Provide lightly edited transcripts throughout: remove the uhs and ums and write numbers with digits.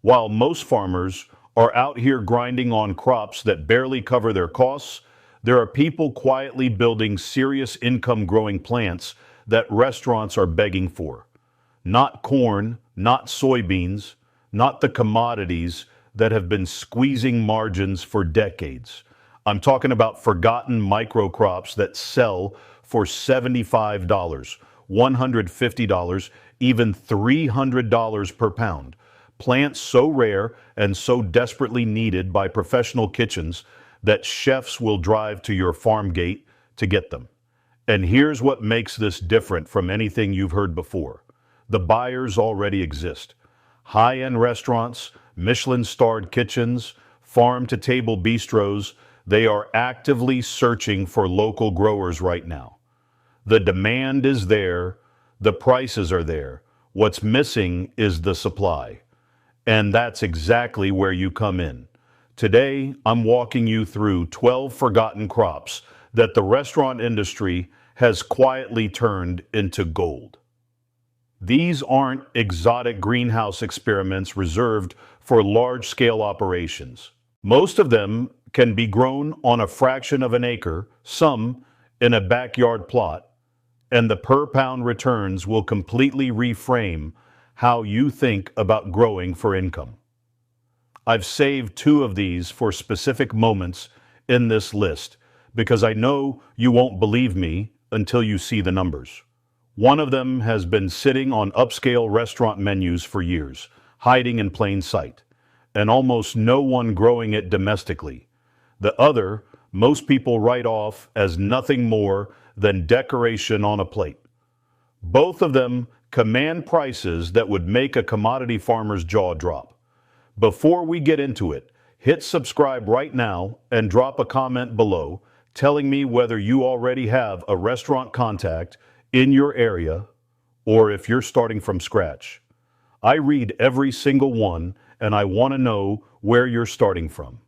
While most farmers are out here grinding on crops that barely cover their costs, there are people quietly building serious income growing plants that restaurants are begging for. Not corn, not soybeans, not the commodities that have been squeezing margins for decades. I'm talking about forgotten microcrops that sell for $75, $150, even $300 per pound. Plants so rare and so desperately needed by professional kitchens that chefs will drive to your farm gate to get them. And here's what makes this different from anything you've heard before. The buyers already exist. High-end restaurants, Michelin-starred kitchens, farm-to-table bistros, they are actively searching for local growers right now. The demand is there, the prices are there. What's missing is the supply. And that's exactly where you come in. Today, I'm walking you through 12 forgotten crops that the restaurant industry has quietly turned into gold. These aren't exotic greenhouse experiments reserved for large-scale operations. Most of them can be grown on a fraction of an acre, some in a backyard plot, and the per-pound returns will completely reframe how you think about growing for income. I've saved two of these for specific moments in this list because I know you won't believe me until you see the numbers. One of them has been sitting on upscale restaurant menus for years, hiding in plain sight, and almost no one growing it domestically. The other, most people write off as nothing more than decoration on a plate. Both of them command prices that would make a commodity farmer's jaw drop. Before we get into it, hit subscribe right now and drop a comment below telling me whether you already have a restaurant contact in your area or if you're starting from scratch. I read every single one and I want to know where you're starting from.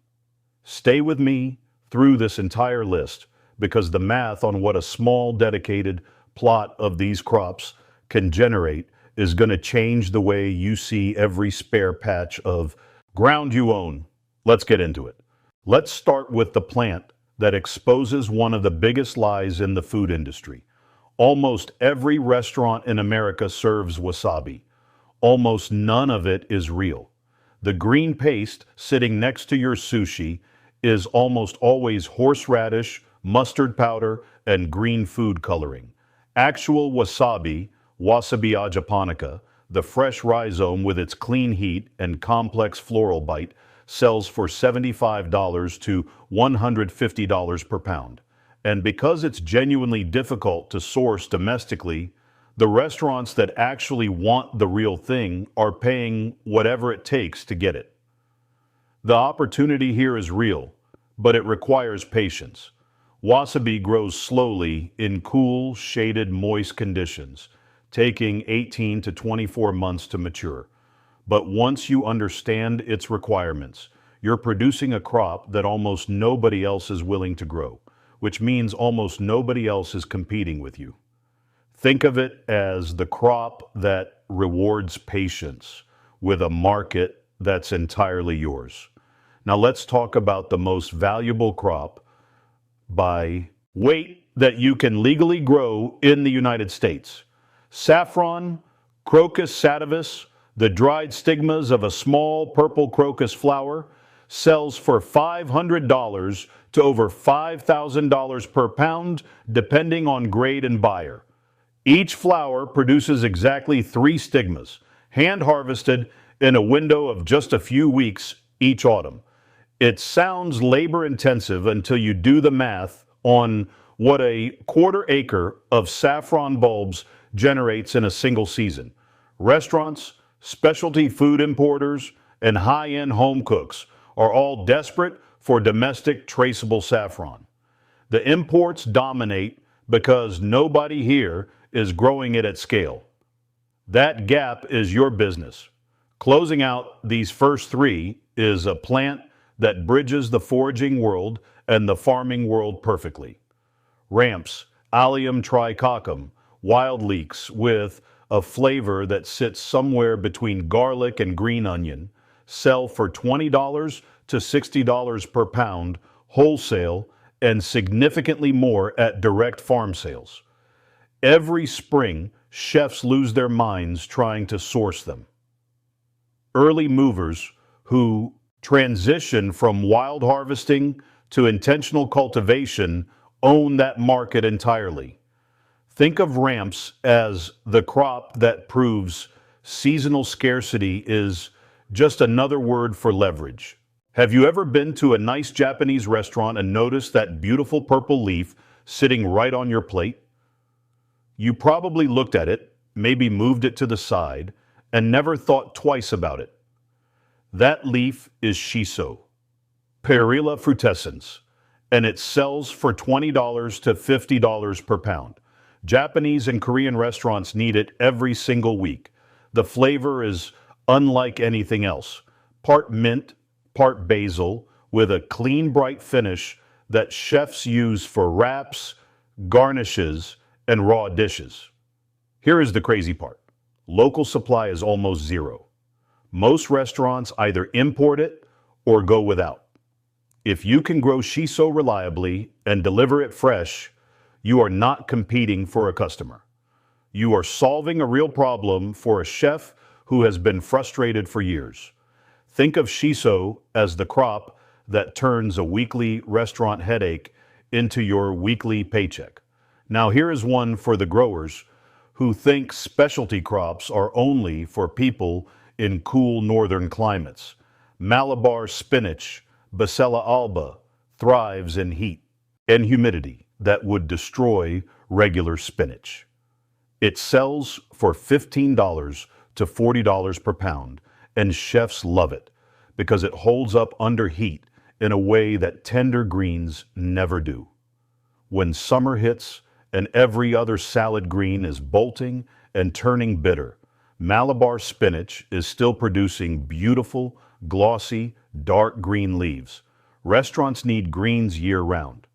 Stay with me through this entire list because the math on what a small dedicated plot of these crops can generate is going to change the way you see every spare patch of ground you own. Let's get into it. Let's start with the plant that exposes one of the biggest lies in the food industry. Almost every restaurant in America serves wasabi. Almost none of it is real. The green paste sitting next to your sushi is almost always horseradish, mustard powder, and green food coloring. Actual wasabi, Wasabi japonica, the fresh rhizome with its clean heat and complex floral bite, sells for $75 to $150 per pound. And because it's genuinely difficult to source domestically, the restaurants that actually want the real thing are paying whatever it takes to get it. The opportunity here is real, but it requires patience. Wasabi grows slowly in cool, shaded, moist conditions, taking 18 to 24 months to mature. But once you understand its requirements, you're producing a crop that almost nobody else is willing to grow, which means almost nobody else is competing with you. Think of it as the crop that rewards patience with a market that's entirely yours. Now let's talk about the most valuable crop by weight that you can legally grow in the United States. Saffron, Crocus sativus, the dried stigmas of a small purple crocus flower, sells for $500 to over $5,000 per pound, depending on grade and buyer. Each flower produces exactly 3 stigmas, hand-harvested in a window of just a few weeks each autumn. It sounds labor-intensive until you do the math on what a quarter acre of saffron bulbs generates in a single season. Restaurants, specialty food importers, and high-end home cooks are all desperate for domestic traceable saffron. The imports dominate because nobody here is growing it at scale. That gap is your business. Closing out these first 3 is a plant that bridges the foraging world and the farming world perfectly. Ramps, Allium tricoccum, wild leeks with a flavor that sits somewhere between garlic and green onion, sell for $20 to $60 per pound wholesale and significantly more at direct farm sales. Every spring, chefs lose their minds trying to source them. Early movers who transition from wild harvesting to intentional cultivation own that market entirely. Think of ramps as the crop that proves seasonal scarcity is just another word for leverage. Have you ever been to a nice Japanese restaurant and noticed that beautiful purple leaf sitting right on your plate? You probably looked at it, maybe moved it to the side, and never thought twice about it. That leaf is shiso, Perilla frutescens, and it sells for $20 to $50 per pound. Japanese and Korean restaurants need it every single week. The flavor is unlike anything else. Part mint, part basil, with a clean, bright finish that chefs use for wraps, garnishes, and raw dishes. Here is the crazy part. Local supply is almost zero. Most restaurants either import it or go without. If you can grow shiso reliably and deliver it fresh, you are not competing for a customer. You are solving a real problem for a chef who has been frustrated for years. Think of shiso as the crop that turns a weekly restaurant headache into your weekly paycheck. Now here is one for the growers who think specialty crops are only for people in cool northern climates. Malabar spinach, Basella alba, thrives in heat and humidity that would destroy regular spinach. It sells for $15 to $40 per pound, and chefs love it because it holds up under heat in a way that tender greens never do. When summer hits and every other salad green is bolting and turning bitter, Malabar spinach is still producing beautiful, glossy, dark green leaves. Restaurants need greens year-round.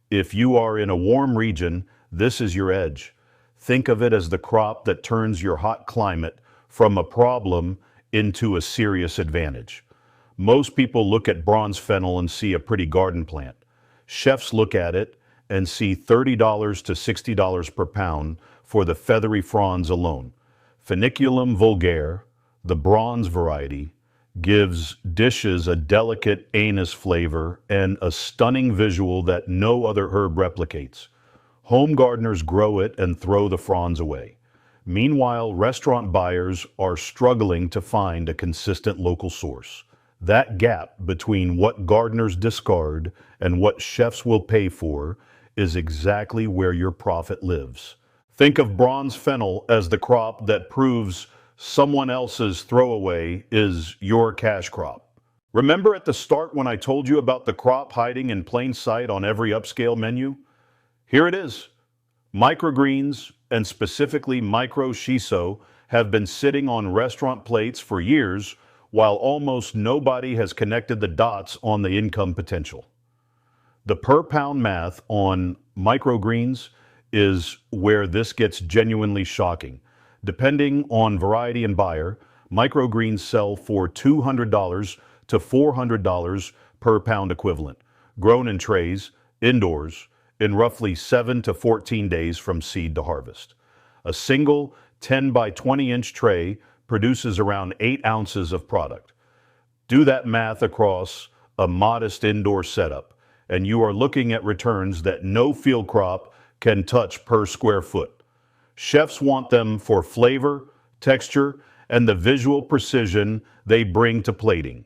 If you are in a warm region, this is your edge. Think of it as the crop that turns your hot climate from a problem into a serious advantage. Most people look at bronze fennel and see a pretty garden plant. Chefs look at it and see $30 to $60 per pound for the feathery fronds alone. Feniculum vulgare, the bronze variety, gives dishes a delicate anise flavor and a stunning visual that no other herb replicates. Home gardeners grow it and throw the fronds away. Meanwhile, restaurant buyers are struggling to find a consistent local source. That gap between what gardeners discard and what chefs will pay for is exactly where your profit lives. Think of bronze fennel as the crop that proves someone else's throwaway is your cash crop. Remember at the start when I told you about the crop hiding in plain sight on every upscale menu? Here it is. Microgreens, and specifically micro shiso, have been sitting on restaurant plates for years while almost nobody has connected the dots on the income potential. The per pound math on microgreens is where this gets genuinely shocking. Depending on variety and buyer, microgreens sell for $200 to $400 per pound equivalent, grown in trays, indoors, in roughly 7 to 14 days from seed to harvest. A single 10 by 20 inch tray produces around 8 ounces of product. Do that math across a modest indoor setup, and you are looking at returns that no field crop can touch per square foot. Chefs want them for flavor, texture, and the visual precision they bring to plating.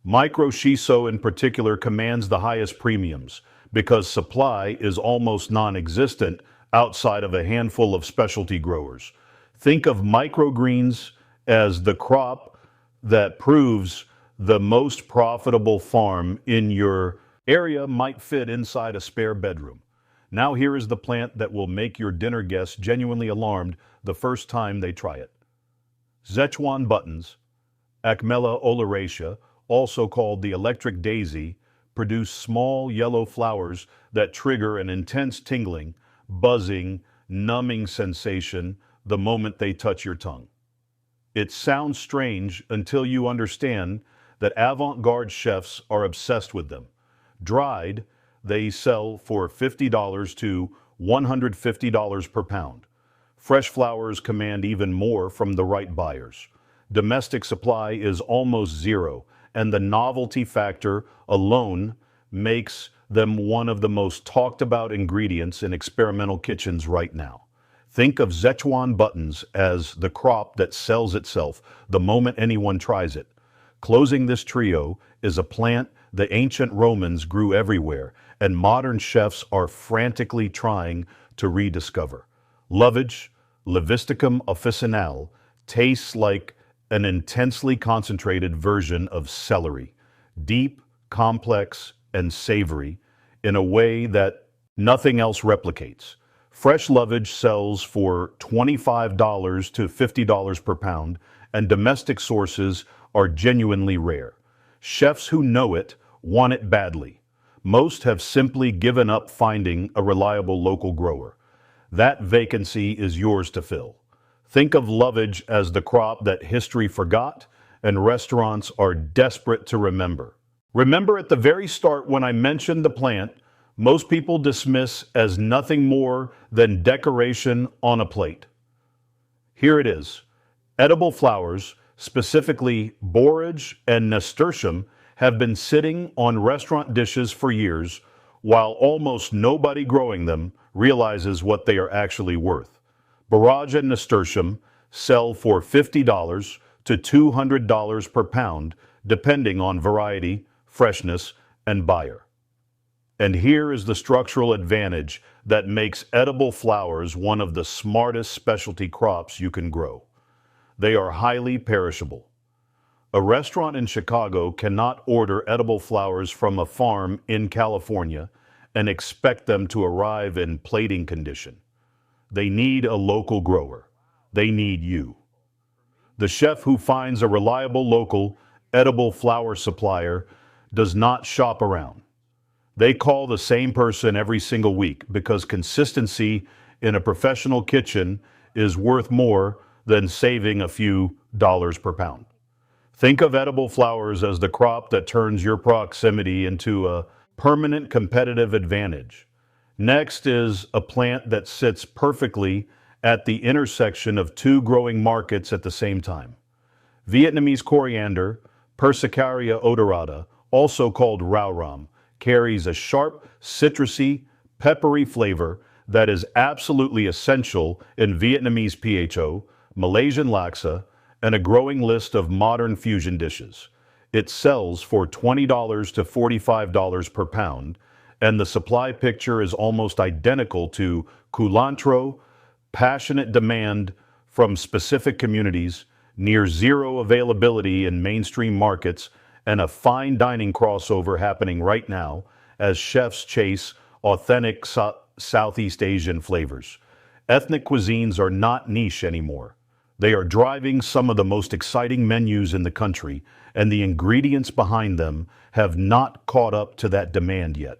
Micro shiso in particular commands the highest premiums because supply is almost non-existent outside of a handful of specialty growers. Think of microgreens as the crop that proves the most profitable farm in your area might fit inside a spare bedroom. Now here is the plant that will make your dinner guests genuinely alarmed the first time they try it. Szechuan buttons, Acmella oleracea, also called the electric daisy, produce small yellow flowers that trigger an intense tingling, buzzing, numbing sensation the moment they touch your tongue. It sounds strange until you understand that avant-garde chefs are obsessed with them. Dried, they sell for $50 to $150 per pound. Fresh flowers command even more from the right buyers. Domestic supply is almost zero, and the novelty factor alone makes them one of the most talked about ingredients in experimental kitchens right now. Think of Szechuan buttons as the crop that sells itself the moment anyone tries it. Closing this trio is a plant the ancient Romans grew everywhere, and modern chefs are frantically trying to rediscover. Lovage, Levisticum officinale, tastes like an intensely concentrated version of celery, deep, complex, and savory in a way that nothing else replicates. Fresh lovage sells for $25 to $50 per pound, and domestic sources are genuinely rare. Chefs who know it want it badly. Most have simply given up finding a reliable local grower. That vacancy is yours to fill. Think of lovage as the crop that history forgot and restaurants are desperate to remember. Remember at the very start when I mentioned the plant, most people dismiss as nothing more than decoration on a plate. Here it is. Edible flowers, specifically borage and nasturtium, have been sitting on restaurant dishes for years, while almost nobody growing them realizes what they are actually worth. Borage and nasturtium sell for $50 to $200 per pound, depending on variety, freshness, and buyer. And here is the structural advantage that makes edible flowers one of the smartest specialty crops you can grow. They are highly perishable. A restaurant in Chicago cannot order edible flowers from a farm in California and expect them to arrive in plating condition. They need a local grower. They need you. The chef who finds a reliable local edible flower supplier does not shop around. They call the same person every single week because consistency in a professional kitchen is worth more than saving a few dollars per pound. Think of edible flowers as the crop that turns your proximity into a permanent competitive advantage. Next is a plant that sits perfectly at the intersection of two growing markets at the same time. Vietnamese coriander, Persicaria odorata, also called rau ram, carries a sharp, citrusy, peppery flavor that is absolutely essential in Vietnamese pho, Malaysian laksa, and a growing list of modern fusion dishes. It sells for $20 to $45 per pound, and the supply picture is almost identical to culantro, passionate demand from specific communities, near zero availability in mainstream markets, and a fine dining crossover happening right now as chefs chase authentic Southeast Asian flavors. Ethnic cuisines are not niche anymore. They are driving some of the most exciting menus in the country, and the ingredients behind them have not caught up to that demand yet.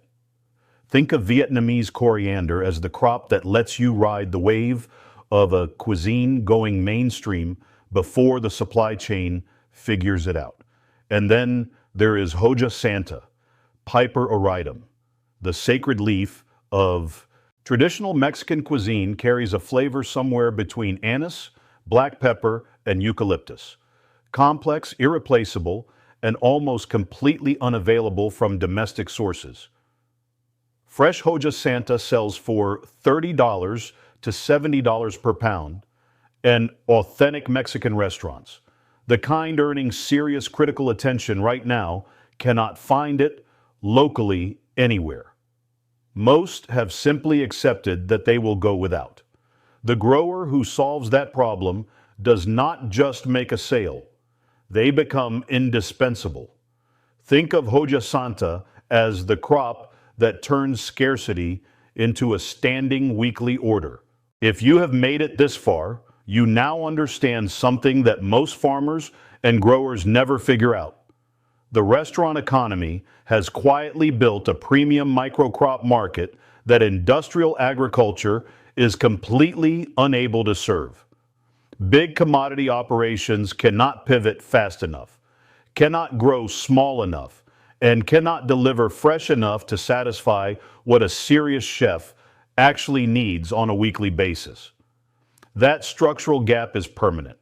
Think of Vietnamese coriander as the crop that lets you ride the wave of a cuisine going mainstream before the supply chain figures it out. And then there is Hoja Santa, Piper auritum. The sacred leaf of traditional Mexican cuisine carries a flavor somewhere between anise, black pepper, and eucalyptus. Complex, irreplaceable, and almost completely unavailable from domestic sources. Fresh Hoja Santa sells for $30 to $70 per pound, and authentic Mexican restaurants, the kind earning serious critical attention right now, cannot find it locally anywhere. Most have simply accepted that they will go without. The grower who solves that problem does not just make a sale, they become indispensable. Think of Hoja Santa as the crop that turns scarcity into a standing weekly order. If you have made it this far, you now understand something that most farmers and growers never figure out. The restaurant economy has quietly built a premium microcrop market that industrial agriculture is completely unable to serve. Big commodity operations cannot pivot fast enough. cannot grow small enough, and cannot deliver fresh enough to satisfy what a serious chef actually needs on a weekly basis. That structural gap is permanent,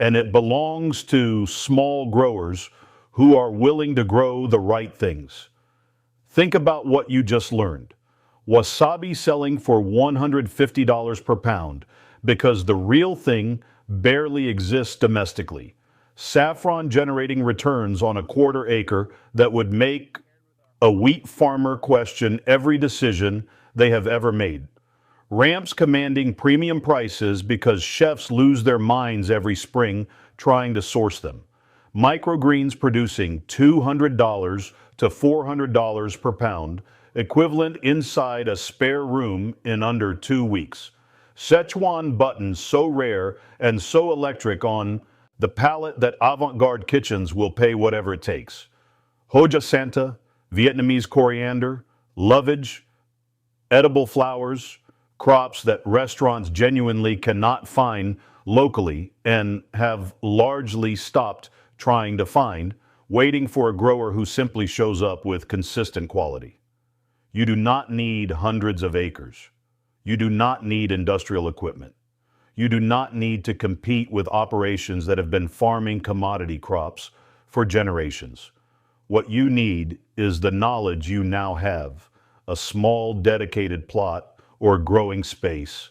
and it belongs to small growers who are willing to grow the right things. Think about what you just learned. Wasabi selling for $150 per pound because the real thing barely exists domestically. Saffron generating returns on a quarter acre that would make a wheat farmer question every decision they have ever made. Ramps commanding premium prices because chefs lose their minds every spring trying to source them. Microgreens producing $200 to $400 per pound, equivalent inside a spare room in under 2 weeks. Szechuan buttons so rare and so electric on the palate that avant-garde kitchens will pay whatever it takes. Hoja Santa, Vietnamese coriander, lovage, edible flowers, crops that restaurants genuinely cannot find locally and have largely stopped trying to find, waiting for a grower who simply shows up with consistent quality. You do not need hundreds of acres. You do not need industrial equipment. You do not need to compete with operations that have been farming commodity crops for generations. What you need is the knowledge you now have, a small dedicated plot or growing space,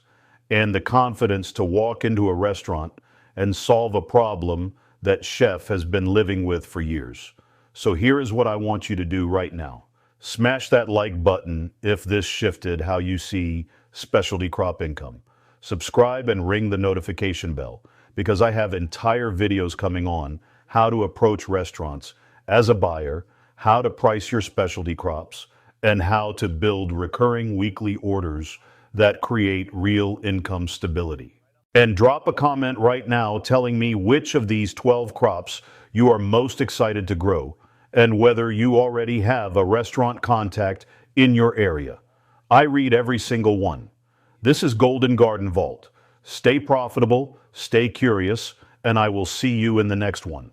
and the confidence to walk into a restaurant and solve a problem that chef has been living with for years. So here is what I want you to do right now. Smash that like button if this shifted how you see specialty crop income. Subscribe and ring the notification bell because I have entire videos coming on how to approach restaurants as a buyer, how to price your specialty crops, and how to build recurring weekly orders that create real income stability. And drop a comment right now telling me which of these 12 crops you are most excited to grow and whether you already have a restaurant contact in your area. I read every single one. This is Golden Garden Vault. Stay profitable, stay curious, and I will see you in the next one.